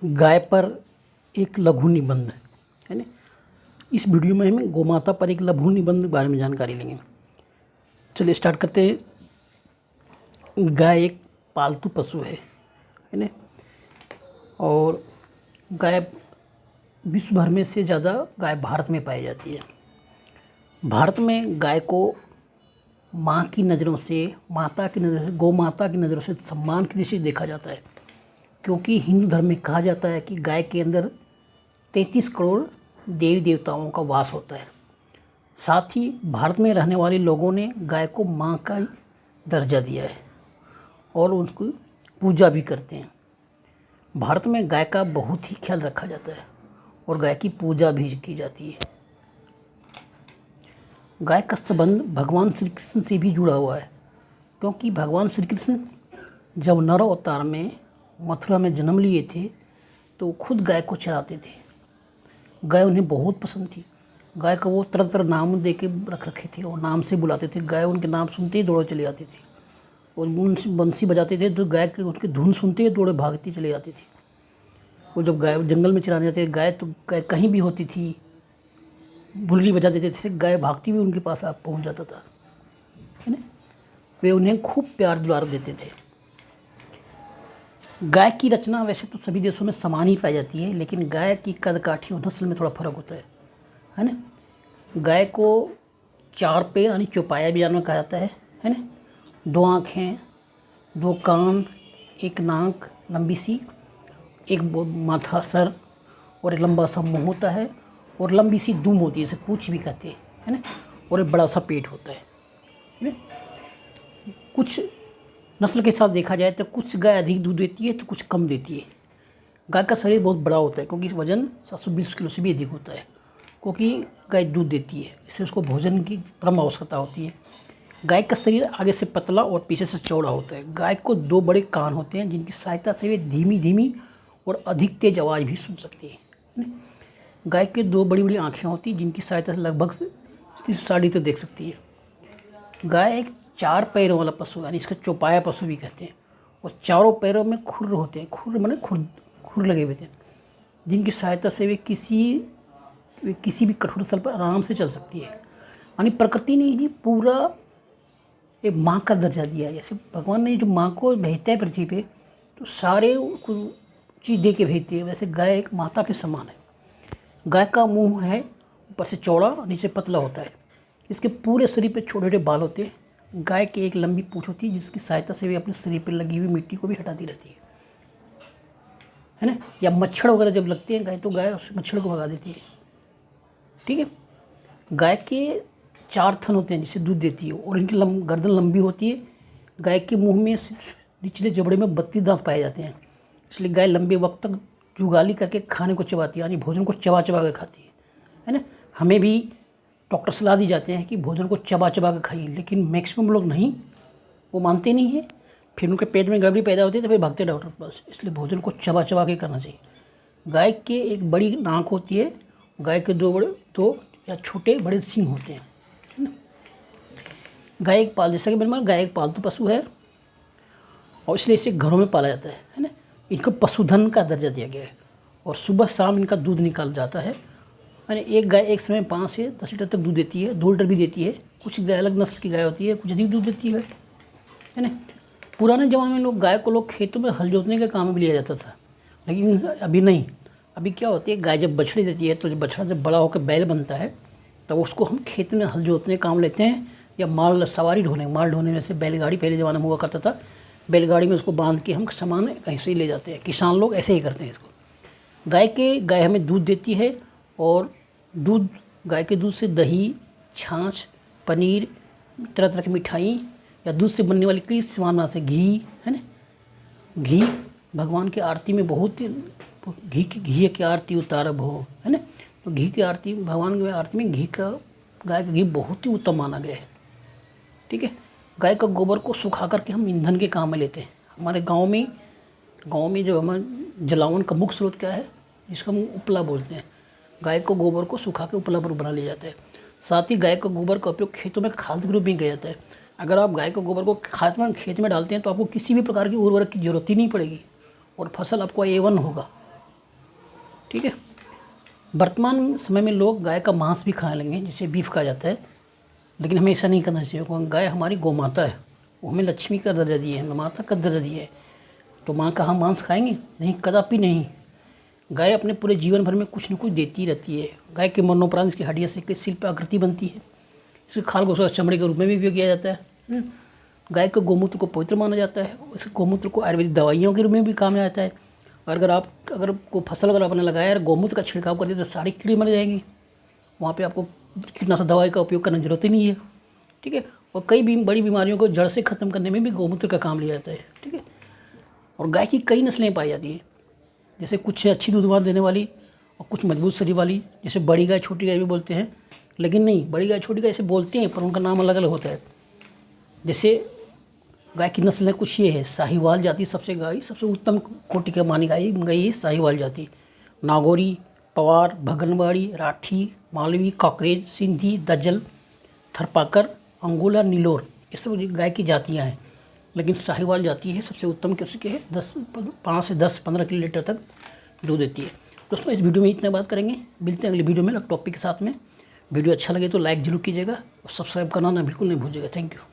गाय पर एक लघु निबंध है ना। इस वीडियो में हम गोमाता पर एक लघु निबंध के बारे में जानकारी लेंगे। चलिए स्टार्ट करते हैं। गाय एक पालतू पशु है ना, और गाय विश्व भर में से ज़्यादा गाय भारत में पाई जाती है। भारत में गाय को माँ की नज़रों से, माता की नज़र से, गौ माता की नज़रों से सम्मान की दृष्टि से देखा जाता है, क्योंकि हिंदू धर्म में कहा जाता है कि गाय के अंदर 33 करोड़ देवी देवताओं का वास होता है। साथ ही भारत में रहने वाले लोगों ने गाय को माँ का दर्जा दिया है और उनको पूजा भी करते हैं। भारत में गाय का बहुत ही ख्याल रखा जाता है और गाय की पूजा भी की जाती है। गाय का संबंध भगवान श्री कृष्ण से भी जुड़ा हुआ है, क्योंकि भगवान श्री कृष्ण जब नर अवतार में मथुरा में जन्म लिए थे तो खुद गाय को चराते थे। गाय उन्हें बहुत पसंद थी। गाय का वो तरह तरह नाम दे के रख रखे थे और नाम से बुलाते थे। गाय उनके नाम सुनते ही दौड़े चले जाती थी और बंसी बजाते थे तो गाय के उनकी धुन सुनते ही दौड़े भागती चली जाती थी। वो जब गाय जंगल में चराने जाते गाय, तो गाय कहीं भी होती थी, बुल्ली बजा देते थे, गाय भागती हुई उनके पास आप पहुँच जाता था, है ना। वे उन्हें खूब प्यार दुलार देते थे। गाय की रचना वैसे तो सभी देशों में समान ही पाई जाती है, लेकिन गाय की कदकाठी और नस्ल में थोड़ा फर्क होता है ना। गाय को 4 पैर यानी चौपाया भी जानवर कहा जाता है ना। 2 आँखें, 2 कान, 1 नाक लंबी सी, एक माथा सर और एक लंबा सा मुँह होता है और लंबी सी दुम होती है, इसे पूँछ भी कहते हैं, है ना। और एक बड़ा सा पेट होता है ना। कुछ नस्ल के साथ देखा जाए तो कुछ गाय अधिक दूध देती है तो कुछ कम देती है। गाय का शरीर बहुत बड़ा होता है, क्योंकि वजन 720 किलो से भी अधिक होता है, क्योंकि गाय दूध देती है, इससे उसको भोजन की परम आवश्यकता होती है। गाय का शरीर आगे से पतला और पीछे से चौड़ा होता है। गाय को 2 बड़े कान होते हैं, जिनकी सहायता से वे धीमी धीमी और अधिक तेज आवाज़ भी सुन सकती है। गाय के 2 बड़ी बड़ी आँखें होती हैं, जिनकी सहायता से लगभग 360 तक देख सकती है। गाय एक 4 पैरों वाला पशु, यानी इसका चौपाया पशु भी कहते हैं, और चारों पैरों में खुर होते हैं। खुर माने खुर लगे हुए थे, जिनकी सहायता से वे किसी भी कठोर स्थल पर आराम से चल सकती है। यानी प्रकृति ने ही पूरा एक माँ का दर्जा दिया है। जैसे भगवान ने जो माँ को भेजता है पृथ्वी पे, तो सारे चीज़ दे के भेजती है, वैसे गाय एक माता के समान है। गाय का मुंह है ऊपर से चौड़ा, नीचे पतला होता है। इसके पूरे शरीर पे छोटे छोटे बाल होते हैं। गाय की एक लंबी पूँछ होती है, जिसकी सहायता से वे अपने शरीर पर लगी हुई मिट्टी को भी हटाती रहती है ना। या मच्छर वगैरह जब लगते हैं गाय, तो गाय उस मच्छर को भगा देती है, ठीक है। गाय के 4 थन होते हैं जिससे दूध देती है, और इनकी गर्दन लंबी होती है। गाय के मुंह में निचले जबड़े में 32 दांत पाए जाते हैं, इसलिए गाय लंबे वक्त तक जुगाली करके खाने को चबाती है, यानी भोजन को चबा चबा कर खाती है ना। हमें भी डॉक्टर सलाह दी जाते हैं कि भोजन को चबा चबा कर खाइए, लेकिन मैक्सिमम लोग नहीं, वो मानते नहीं हैं। फिर उनके पेट में गड़बड़ी पैदा होती है तो फिर भागते डॉक्टर के पास। इसलिए भोजन को चबा चबा के करना चाहिए। गाय के एक बड़ी नाक होती है। गाय के 2 या छोटे बड़े सींग होते हैं, है ना। गाय एक जैसा कि मैंने बोला, गाय एक पालतू पशु है और इसलिए इसे घरों में पाला जाता है ना। इनको पशुधन का दर्जा दिया गया है और सुबह शाम इनका दूध निकाला जाता है। यानी एक गाय एक समय 5 से 10 लीटर तक दूध देती है। 2 लीटर भी देती है। कुछ गाय अलग नस्ल की गाय होती है, कुछ अधिक दूध देती है ना। पुराने ज़माने में गाय को खेतों में हल जोतने का काम भी लिया जाता था, लेकिन अभी नहीं। अभी क्या होती है, गाय जब बछड़ी देती है तो जब बछड़ा बड़ा होकर बैल बनता है, तब उसको हम खेत में हल जोतने काम लेते हैं, या माल ढोने में से बैलगाड़ी पहले ज़माने में हुआ करता था। बैलगाड़ी में उसको बांध के हम सामान कहीं से ही ले जाते हैं। किसान लोग ऐसे ही करते हैं इसको। गाय हमें दूध देती है, और गाय के दूध से दही, छाछ, पनीर, तरह तरह की मिठाई, या दूध से बनने वाली कई सामान से घी, है ना। घी भगवान की आरती में बहुत घी की आरती उतारब हो, है ना। तो घी की आरती, भगवान की आरती में गाय का घी बहुत ही उत्तम माना गया है, ठीक है। गाय का गोबर को सुखा करके हम ईंधन के काम में लेते हैं। हमारे गांव में जो हमारे जलावन का मुख्य स्रोत क्या है, जिसको हम उपला बोलते हैं। गाय को गोबर को सुखा के उपला पर बना लिया जाता है। साथ ही गाय का गोबर का उपयोग खेतों में खाद के रूप में किया जाता है। अगर आप गाय का गोबर को खेत में डालते हैं तो आपको किसी भी प्रकार की उर्वरक की जरूरत ही नहीं पड़ेगी और फसल आपको A1 होगा, ठीक है। वर्तमान समय में लोग गाय का मांस भी खाने लगे, जिसे बीफ कहा जाता है, लेकिन हमें ऐसा नहीं करना चाहिए क्योंकि गाय हमारी गौ माता है, वो हमें लक्ष्मी का दर्जा दिए है, माता का दर्जा दिया है। तो माँ का हम मांस खाएंगे नहीं, कदापि नहीं। गाय अपने पूरे जीवन भर में कुछ न कुछ देती रहती है। गाय के मरणोपरांत इसकी हड्डियों से किस शिल्प आकृति बनती है, इसके खाल को चमड़े के रूप में भी उपयोग किया जाता है। गाय के गोमूत्र को पवित्र माना जाता है, इस गोमूत्र को आयुर्वेदिक दवाइयों के रूप में भी काम में आता है। और अगर कोई फसल अगर आपने लगाया और गोमूत्र का छिड़काव कर दिया तो सारी कीड़े मर जाएंगे, वहाँ पे आपको कीटनाशक दवाई का उपयोग करने की जरूरत ही नहीं है, ठीक है। और कई भी बड़ी बीमारियों को जड़ से ख़त्म करने में भी गोमूत्र का काम लिया जाता है, ठीक है। और गाय की कई नस्लें पाई जाती है, जैसे कुछ अच्छी दूध देने वाली और कुछ मजबूत शरीर वाली, जैसे बड़ी गाय छोटी गाय भी बोलते हैं, लेकिन नहीं, बड़ी गाय छोटी गाय ऐसे बोलते हैं पर उनका नाम अलग अलग होता है। जैसे गाय की नस्लें कुछ ये है, साहिवाल जाति सबसे उत्तम कोटि का मानी गई है साहिवाल जाति। नागौरी, पवार, भगनवाड़ी, राठी, मालवी, काकरेज, सिंधी, दज्जल, थरपाकर, अंगोला, नीलोर, ये सब गाय की जातियाँ हैं। लेकिन साहिवाल जाति है सबसे उत्तम किस्म की है, 5 से 10-15 लीटर तक दूध देती है। दोस्तों इस वीडियो में इतना बात करेंगे, मिलते हैं अगले वीडियो में अलग टॉपिक के साथ में। वीडियो अच्छा लगे तो लाइक जरूर कीजिएगा और सब्सक्राइब करना ना बिल्कुल नहीं भूलिएगा। Thank you.